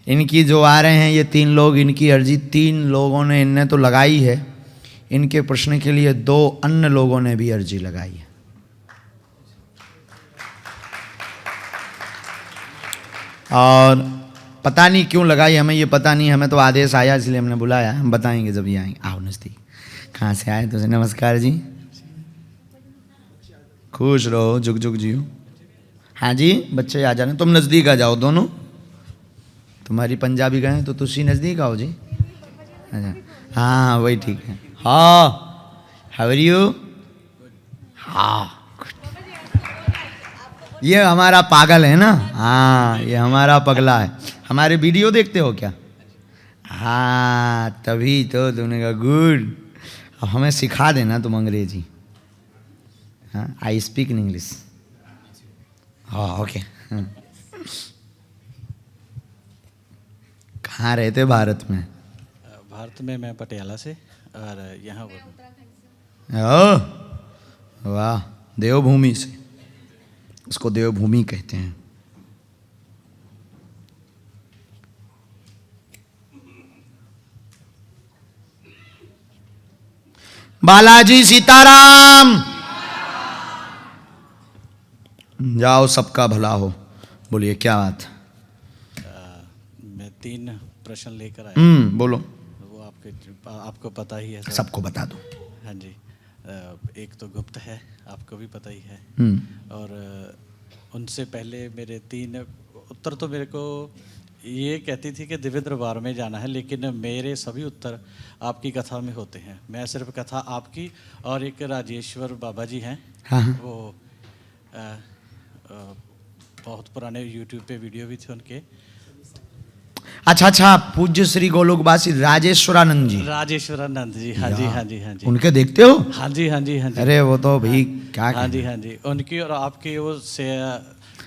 इनकी जो आ रहे हैं ये 3 लोग, इनकी अर्जी 3 लोगों ने इनने तो लगाई है। इनके प्रश्न के लिए 2 अन्य लोगों ने भी अर्जी लगाई है। और पता नहीं क्यों लगाई, हमें ये पता नहीं, हमें तो आदेश आया इसलिए हमने बुलाया। हम बताएंगे जब ये आएंगे। आओ नज़दीक। कहाँ से आए तुझे? नमस्कार जी, खुश रहो, जुग जुग जियो। हाँ जी, बच्चे आ जाने, तुम नज़दीक आ जाओ दोनों। तुम्हारी पंजाबी गए तो तुसी नज़दीक आओ जी। अच्छा, हाँ वही ठीक है। हाँ, हाउ आर यू? हाँ, ये हमारा पागल है ना। हाँ, ये हमारा पगला है। हमारे वीडियो देखते हो क्या? हाँ, तभी तो तुमने कहा गुड। अब हमें सिखा देना तुम अंग्रेजी। हाँ, आई स्पीक इन इंग्लिश। हाँ, ओके। कहाँ रहते भारत में? भारत में मैं पटियाला से, और यहाँ ओह वाह, देवभूमि से। उसको देवभूमि कहते हैं। बालाजी सीताराम। जाओ, सबका भला हो। बोलिए क्या बात? मैं 3 प्रश्न लेकर आया। बोलो। वो आपको पता ही है सर। सबको बता दो। हाँ जी। एक तो गुप्त है, आपको भी पता ही है। और उनसे पहले मेरे 3 उत्तर तो मेरे को ये कहती थी कि दिव्य दरबार में जाना है, लेकिन मेरे सभी उत्तर आपकी कथा में होते हैं। मैं सिर्फ कथा आपकी और एक राजेश्वर बाबा जी हैं। हाँ। वो बहुत पुराने यूट्यूब पे वीडियो भी थे उनके। अच्छा, पूज्य श्री गोलोकवासी राजेश्वरानंद जी। राजेश्वरानंद जी, हाँ जी, हाँ जी, हाँ जी। उनके देखते हो? हाँ जी, हाँ जी, हाँ जी। अरे वो तो भाई क्या। हाँ जी, हाँ जी। उनकी और आपकी वो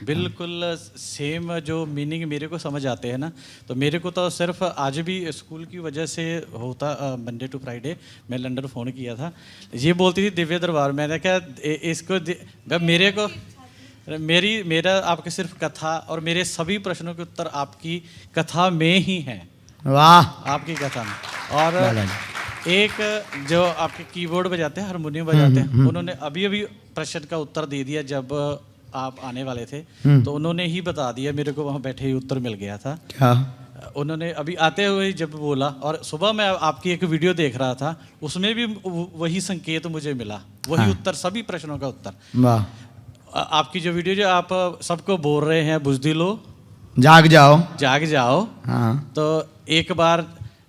बिल्कुल सेम जो मीनिंग मेरे को समझ आते हैं ना। तो मेरे को तो सिर्फ आज भी स्कूल की वजह से होता, मंडे टू फ्राइडे मैं लंदन फ़ोन किया था, ये बोलती थी दिव्य दरबार। मैंने कहा इसको मेरा आपके सिर्फ कथा और मेरे सभी प्रश्नों के उत्तर आपकी कथा में ही हैं। वाह, आपकी कथा में। और एक जो आपके कीबोर्ड बजाते हैं, हारमोनियम बजाते हैं, उन्होंने अभी अभी प्रश्न का उत्तर दे दिया जब आप आने वाले थे। तो उन्होंने ही बता दिया मेरे को, वहाँ बैठे ही उत्तर मिल गया था। क्या? उन्होंने अभी आते हुए जब बोला, और सुबह मैं आपकी एक वीडियो देख रहा था, उसमें भी वही संकेत मुझे मिला, वही उत्तर, सभी प्रश्नों का उत्तर। वाह। आपकी जो वीडियो जो आप सबको बोल रहे हैं, बुज़दिलो जाग जाओ, जाग जाओ। हाँ। तो एक बार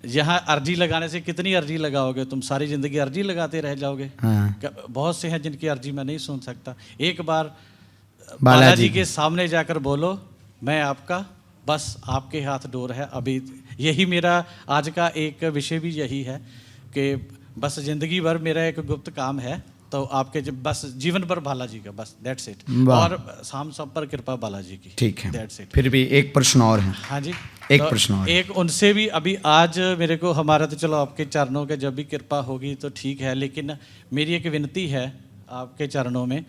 यहाँ अर्जी लगाने से कितनी अर्जी लगाओगे तुम? सारी जिंदगी अर्जी लगाते रह जाओगे। हाँ। बहुत से हैं जिनकी अर्जी मैं नहीं सुन सकता। एक बार बालाजी के सामने जाकर बोलो, मैं आपका, बस आपके हाथ डोर है। अभी यही मेरा आज का एक विषय भी यही है कि बस जिंदगी भर मेरा एक गुप्त काम है, तो आपके बस जीवन भर बालाजी का, बस दैट्स इट। और शाम सब पर कृपा बालाजी की। ठीक है, दैट्स इट। फिर भी एक प्रश्न और है। हाँ जी, एक प्रश्न और। एक उनसे भी अभी आज मेरे को, हमारा तो चलो आपके चरणों के जब भी कृपा होगी तो ठीक है, लेकिन मेरी एक विनती है आपके चरणों में।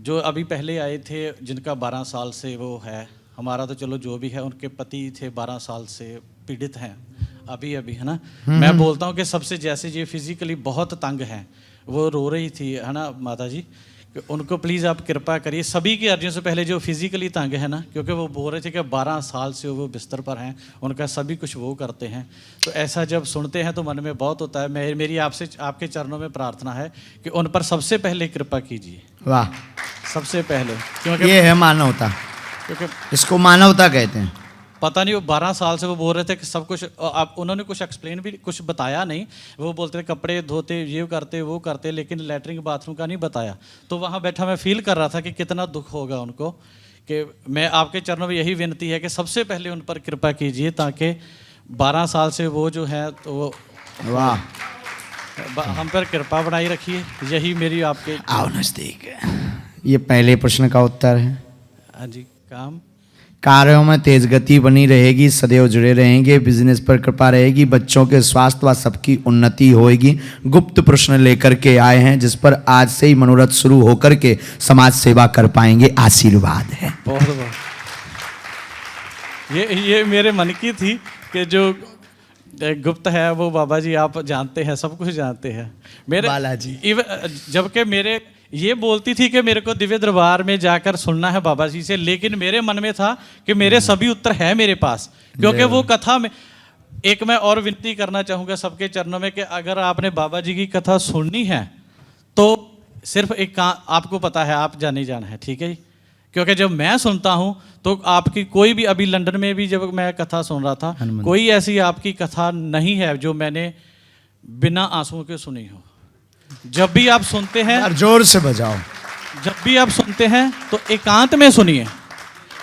जो अभी पहले आए थे जिनका 12 साल से वो है, हमारा तो चलो जो भी है, उनके पति थे 12 साल से पीड़ित हैं अभी है ना। मैं बोलता हूँ कि सबसे, जैसे ये फिजिकली बहुत तंग हैं, वो रो रही थी है ना माता जी, उनको प्लीज़ आप कृपा करिए। सभी की अर्जियों से पहले जो फिजिकली तंग है ना, क्योंकि वो बोल रहे थे कि 12 साल से वो बिस्तर पर हैं, उनका सभी कुछ वो करते हैं। तो ऐसा जब सुनते हैं तो मन में बहुत होता है। मेरी आपसे, आपके चरणों में प्रार्थना है कि उन पर सबसे पहले कृपा कीजिए। वाह, सबसे पहले, क्योंकि ये है मानवता, क्योंकि इसको मानवता कहते हैं। पता नहीं वो 12 साल से वो बोल रहे थे कि सब कुछ, आप उन्होंने कुछ एक्सप्लेन भी कुछ बताया नहीं। वो बोलते थे कपड़े धोते, ये करते वो करते, लेकिन लैट्रिन बाथरूम का नहीं बताया। तो वहाँ बैठा मैं फील कर रहा था कि कितना दुख होगा उनको। कि मैं आपके चरणों में यही विनती है कि सबसे पहले उन पर कृपा कीजिए, ताकि 12 साल से वो जो है तो वो, वाह, हम पर कृपा बनाई रखिए। यही मेरी आपके। आओ नजदीक। ये पहले प्रश्न का उत्तर है। हाँ जी। काम कार्यों में तेज गति बनी रहेगी, सदैव जुड़े रहेंगे, बिजनेस पर कृपा रहेगी, बच्चों के स्वास्थ्य व सबकी उन्नति होएगी। गुप्त प्रश्न लेकर के आए हैं जिस पर आज से ही मनोरथ शुरू होकर के समाज सेवा कर पाएंगे। आशीर्वाद है। बहुत बहुत ये मेरे मन की थी कि जो गुप्त है वो बाबा जी आप जानते हैं, सब कुछ जानते हैं मेरे बालाजी। जबकि मेरे ये बोलती थी कि मेरे को दिव्य दरबार में जाकर सुनना है बाबा जी से, लेकिन मेरे मन में था कि मेरे सभी उत्तर है मेरे पास, क्योंकि वो कथा में एक मैं और विनती करना चाहूँगा सबके चरणों में कि अगर आपने बाबा जी की कथा सुननी है तो सिर्फ एक आपको पता है आप जाने जाना है, ठीक है जी। क्योंकि जब मैं सुनता हूँ तो आपकी कोई भी, अभी लंदन में भी जब मैं कथा सुन रहा था, कोई ऐसी आपकी कथा नहीं है जो मैंने बिना आंसुओं के सुनी हो। जब भी आप सुनते हैं, यार जोर से बजाओ, जब भी आप सुनते हैं तो एकांत में सुनिए।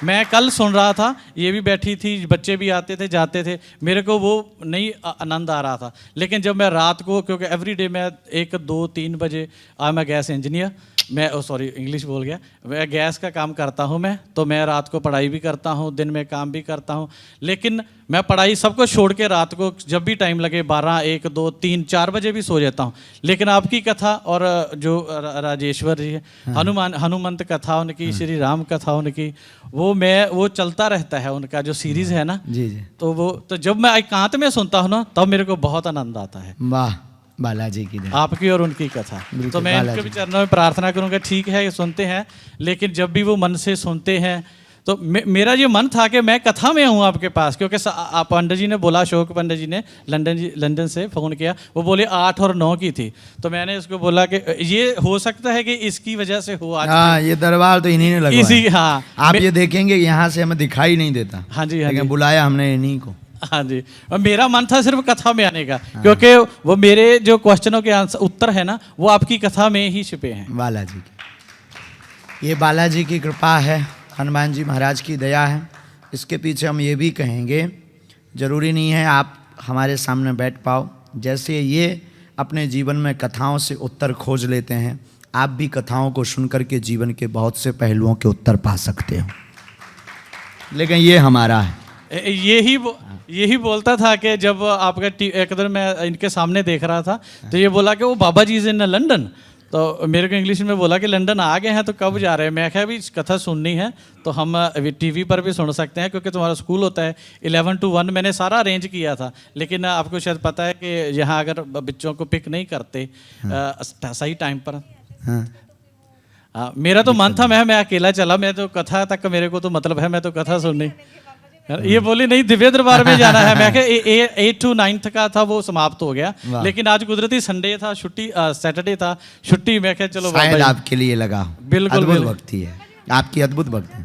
मैं कल सुन रहा था, ये भी बैठी थी, बच्चे भी आते थे जाते थे, मेरे को वो नहीं आनंद आ रहा था। लेकिन जब मैं रात को, क्योंकि एवरीडे मैं 1, 2, 3 बजे, मैं गैस इंजीनियर, मैं सॉरी इंग्लिश बोल गया, मैं गैस का काम करता हूँ मैं, तो मैं रात को पढ़ाई भी करता हूँ, दिन में काम भी करता हूँ। लेकिन मैं पढ़ाई सबको छोड़ के रात को जब भी टाइम लगे 12, 1, 2, 3, 4 बजे भी सो जाता हूँ। लेकिन आपकी कथा और जो राजेश्वर जी है, हनुमंत कथा उनकी, श्री राम कथा उनकी, वो चलता रहता है, उनका जो सीरीज है ना जी जी, तो जब मैं एकांत में सुनता हूँ ना तब मेरे को बहुत आनंद आता है। वाह, बालाजी की दया। आपकी और उनकी कथा, तो मैं इनके भी चरणों में प्रार्थना करूंगा, ठीक है ये सुनते हैं, लेकिन जब भी वो मन से सुनते हैं तो मेरा ये मन था कि मैं कथा में आऊँ आपके पास, क्योंकि पंडित जी ने बोला, अशोक पंडित जी ने लंदन से फ़ोन किया, वो बोले 8 और 9 की थी, तो मैंने उसको बोला कि ये हो सकता है कि इसकी वजह से हो आज। हाँ, ये दरबार तो इन्हीं ने लगवाया। इसी, हाँ आप ये देखेंगे यहाँ से हमें दिखाई नहीं देता। हाँ जी, हाँ लेकिन जी, बुलाया हमने इन्हीं को। हाँ जी। और मेरा मन था सिर्फ कथा में आने का, क्योंकि वो मेरे जो क्वेश्चनों के आंसर उत्तर है ना वो आपकी कथा में ही छिपे हैं। बालाजी की, ये बालाजी की कृपा है, हनुमान जी महाराज की दया है। इसके पीछे हम ये भी कहेंगे, ज़रूरी नहीं है आप हमारे सामने बैठ पाओ, जैसे ये अपने जीवन में कथाओं से उत्तर खोज लेते हैं, आप भी कथाओं को सुन करके जीवन के बहुत से पहलुओं के उत्तर पा सकते हो। लेकिन ये हमारा है। यही बोलता था कि जब आपका एक दिन मैं इनके सामने देख रहा था तो ये बोला कि वो बाबा जी इज इन लंदन, तो मेरे को इंग्लिश में बोला कि लंदन आ गए हैं तो कब जा रहे हैं। मैं कहा भी कथा सुननी है तो हम टीवी पर भी सुन सकते हैं, क्योंकि तुम्हारा स्कूल होता है 11 to 1, मैंने सारा अरेंज किया था। लेकिन आपको शायद पता है कि यहाँ अगर बच्चों को पिक नहीं करते सही टाइम पर। मेरा तो मन था, मैं अकेला चला, मैं तो कथा तक मेरे को तो मतलब है, मैं तो कथा सुननी। ये बोली नहीं दिव्य दरबार में जाना है। मैं कहा 8 to 9 का था, वो समाप्त हो गया, लेकिन आज कुदरती संडे था, छुट्टी, सैटरडे था छुट्टी। मैं कहा चलो शायद आपके लिए लगा। बिल्कुल अद्भुत भक्ति है आपकी, अद्भुत भक्ति।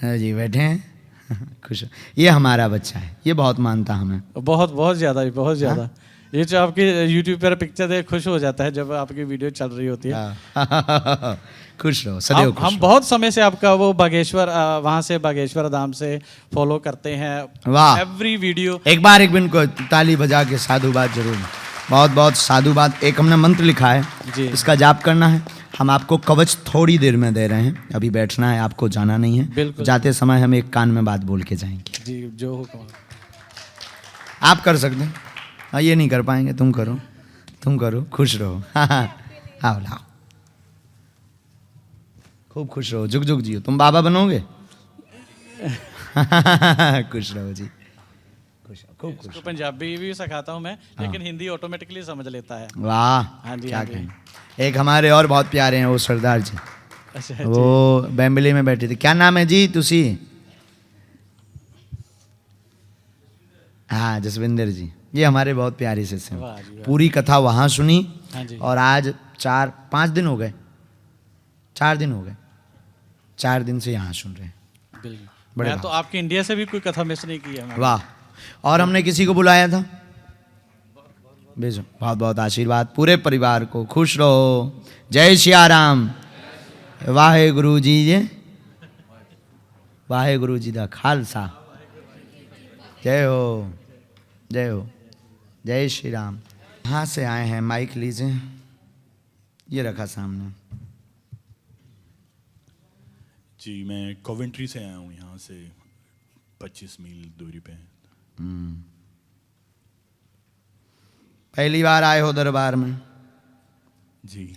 हाँ जी, बैठे हैं खुश। ये हमारा बच्चा है, ये बहुत मानता हमें, बहुत बहुत ज़्यादा, बहुत ज़्यादा। ये जो आपकी यूट्यूब पर पिक्चर देख खुश हो जाता है जब आपकी वीडियो चल रही होती है। खुश रहो, सदैव खुश हम बहुत समय से आपका वो बागेश्वर, वहाँ से बागेश्वर धाम से फॉलो करते हैं। वाह, एवरी वीडियो। एक बार एक बिन को ताली बजा के साधुवाद जरूर, बहुत बहुत साधुवाद। एक हमने मंत्र लिखा है जी, इसका जाप करना है। हम आपको कवच थोड़ी देर में दे रहे हैं, अभी बैठना है, आपको जाना नहीं है। बिल्कुल, जाते समय हम एक कान में बात बोल के जाएंगे जी, जो हो आप कर सकते हैं। हाँ, ये नहीं कर पाएंगे, तुम करो, तुम करो, खुश रहो। हाँ लाओ, खूब खुश रहो, जुग जुग जियो, तुम बाबा बनोगे। खुश रहो जी, खुश रहो, खूब खुश। पंजाबी भी सिखाता हूँ मैं, लेकिन हिंदी ऑटोमेटिकली समझ लेता है। वाह, हाँ जी, क्या कहें। एक हमारे और बहुत प्यारे हैं वो सरदार जी, अच्छा, वो बेम्बली में बैठे थे। क्या नाम है जी तुसी? हाँ, जसविंदर जी, ये हमारे बहुत प्यारे से पूरी कथा वहाँ सुनी। और आज 4-5 दिन हो गए, 4 दिन हो गए, 4 दिन से यहाँ सुन रहे हैं। मैं तो आपके इंडिया से भी कोई कथा मिस नहीं की है। वाह, और हमने किसी को बुलाया था, भेजो, बहुत बहुत आशीर्वाद पूरे परिवार को, खुश रहो। जय सिया राम। वाहे गुरु जी, वाहे गुरु जी दा खालसा, जय हो, जय हो, जय श्री राम। कहाँ से आए हैं? माइक लीजिए, ये रखा सामने। जी, मैं कोवेंट्री से आया हूँ, यहाँ से 25 मील दूरी पे। पहली बार आए हो दरबार में? जी।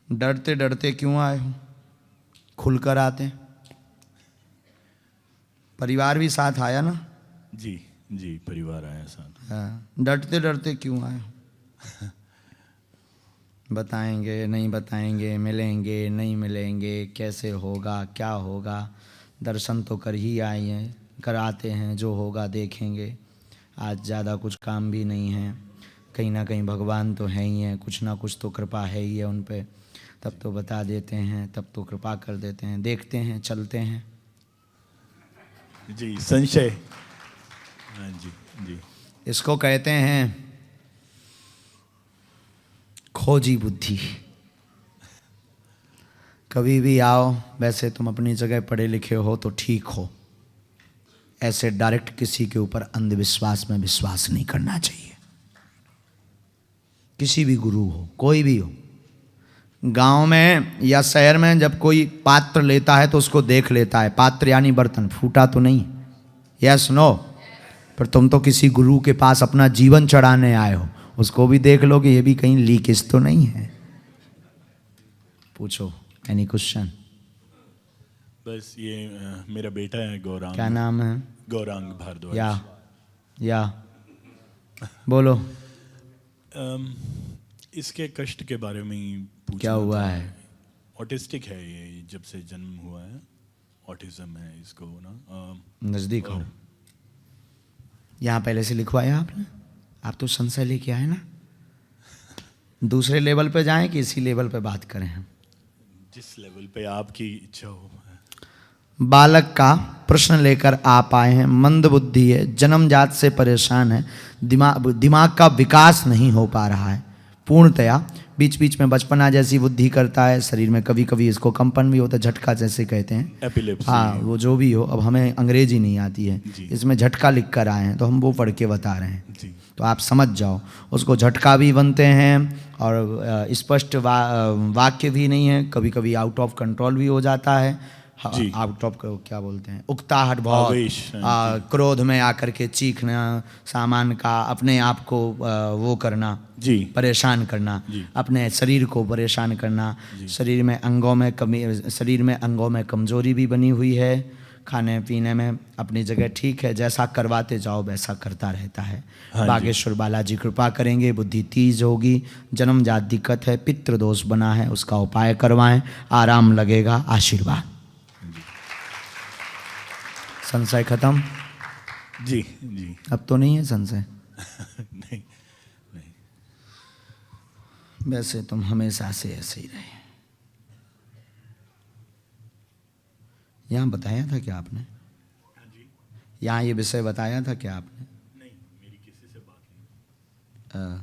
डरते डरते क्यों आए हो? खुलकर आते। परिवार भी साथ आया ना? जी जी, परिवार आया साथ। हाँ, डरते डरते क्यों आए हो? बताएंगे नहीं बताएंगे, मिलेंगे नहीं मिलेंगे, कैसे होगा क्या होगा? दर्शन तो कर ही आए हैं, कराते हैं, जो होगा देखेंगे। आज ज़्यादा कुछ काम भी नहीं है, कहीं ना कहीं भगवान तो है ही है, कुछ ना कुछ तो कृपा है ही है उन पे। तब तो बता देते हैं, तब तो कृपा कर देते हैं। देखते हैं, चलते हैं। जी, संशय। हाँ जी जी। इसको कहते हैं खोजी बुद्धि। कभी भी आओ, वैसे तुम अपनी जगह पढ़े लिखे हो तो ठीक हो, ऐसे डायरेक्ट किसी के ऊपर अंधविश्वास में विश्वास नहीं करना चाहिए। किसी भी गुरु हो, कोई भी हो, गांव में या शहर में जब कोई पात्र लेता है तो उसको देख लेता है, पात्र यानी बर्तन, फूटा तो नहीं, यस नो। पर तुम तो किसी गुरु के पास अपना जीवन चढ़ाने आए हो, उसको भी देख लो कि ये भी कहीं लीकेज तो नहीं है। पूछो, एनी क्वेश्चन? बस ये मेरा बेटा है गौरांग। क्या नाम है? गौरांग भारद्वाज। या बोलो। इसके कष्ट के बारे में ही पूछना क्या हुआ था। है? ऑटिस्टिक है ये, जब से जन्म हुआ है। ऑटिज्म है इसको ना। नज़दीक हो। यहाँ पहले से लिखवाया आपने? आप तो संशय लेके आए ना। दूसरे लेवल पे जाएं कि इसी लेवल पे बात करें हम? जिस लेवल पे आपकी इच्छा हो। बालक का प्रश्न लेकर आप आए हैं। मंद बुद्धि है, जन्मजात से परेशान है, दिमाग का विकास नहीं हो पा रहा है पूर्णतया। बीच बीच में बचपना जैसी बुद्धि करता है, शरीर में कभी कभी इसको कंपन भी होता है, झटका जैसे कहते हैं। एपिलेप्सी। हाँ, वो जो भी हो, अब हमें अंग्रेजी नहीं आती है, जी। इसमें झटका लिख कर आए हैं तो हम वो पढ़ के बता रहे हैं। जी। तो आप समझ जाओ, उसको झटका भी बनते हैं और स्पष्ट वाक्य भी नहीं है, कभी कभी आउट ऑफ कंट्रोल भी हो जाता है। जी। आउट ऑफ क्या बोलते हैं, उकताहट बहुत, आवेश, क्रोध में आकर के चीखना, सामान का अपने आप को वो करना, जी। परेशान करना, जी। अपने शरीर को परेशान करना। शरीर में अंगों में कमजोरी भी बनी हुई है। खाने पीने में अपनी जगह ठीक है, जैसा करवाते जाओ वैसा करता रहता है। हाँ जी। बागेश्वर बालाजी कृपा करेंगे, बुद्धि तेज होगी। जन्मजात दिक्कत है, पितृ दोष बना है, उसका उपाय करवाएं, आराम लगेगा। आशीर्वाद। संशय खत्म? जी जी। अब तो नहीं है संशय? नहीं नहीं। वैसे तुम हमेशा से ऐसे ही रहे। यहाँ बताया था क्या आपने? यहाँ ये विषय बताया था क्या आपने? नहीं, मेरी किसी से बात नहीं।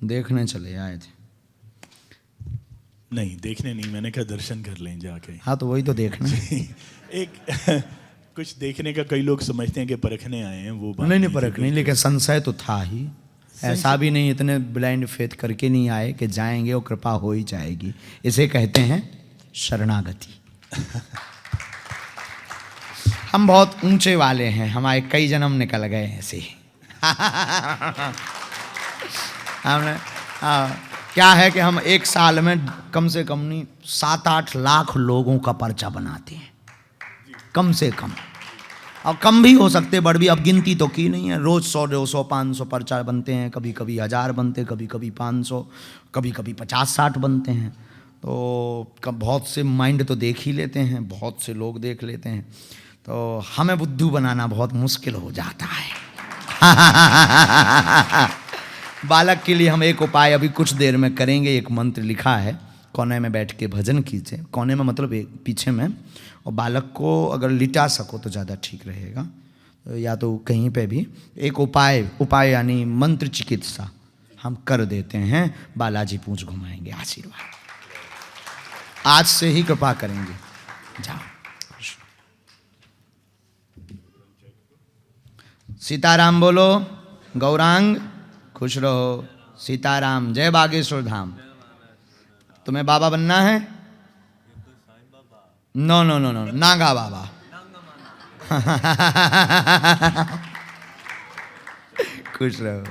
देखने चले आए थे? नहीं, देखने नहीं, मैंने कहा दर्शन कर लें जाके। हाँ, तो वही तो देखना। एक कुछ देखने का कई लोग समझते हैं कि परखने आए हैं, वो बात नहीं थी। परख नहीं, लेकिन संशय तो था ही। ऐसा भी नहीं इतने ब्लाइंड फेथ करके नहीं आए कि जाएंगे और कृपा हो ही जाएगी। इसे कहते हैं शरणागति। हम बहुत ऊंचे वाले हैं, हमारे कई जन्म निकल गए ऐसे ही। हमने क्या है कि हम एक साल में कम से कम नहीं 7-8 लाख लोगों का पर्चा बनाते हैं, कम से कम। और कम भी हो सकते, बढ़ भी, अब गिनती तो की नहीं है। रोज 100, 200, 500 पर्चा बनते हैं, कभी कभी 1000 बनते, कभी कभी 500, कभी कभी 50-60 बनते हैं। तो बहुत से माइंड तो देख ही लेते हैं, बहुत से लोग देख लेते हैं, तो हमें बुद्धू बनाना बहुत मुश्किल हो जाता है। बालक के लिए हम एक उपाय अभी कुछ देर में करेंगे। एक मंत्र लिखा है, कोने में बैठ के भजन कीजिए। कोने में मतलब एक पीछे में, और बालक को अगर लिटा सको तो ज़्यादा ठीक रहेगा, या तो कहीं पे भी। एक उपाय यानी मंत्र चिकित्सा हम कर देते हैं। बालाजी पूंछ घुमाएंगे, आशीर्वाद आज से ही कृपा करेंगे। जाओ। सीताराम बोलो, गौरांग खुश रहो। सीताराम, जय बागेश्वर धाम। तुम्हें बाबा बनना है? नो नो नो नो, नागा बाबा। खुश रहो।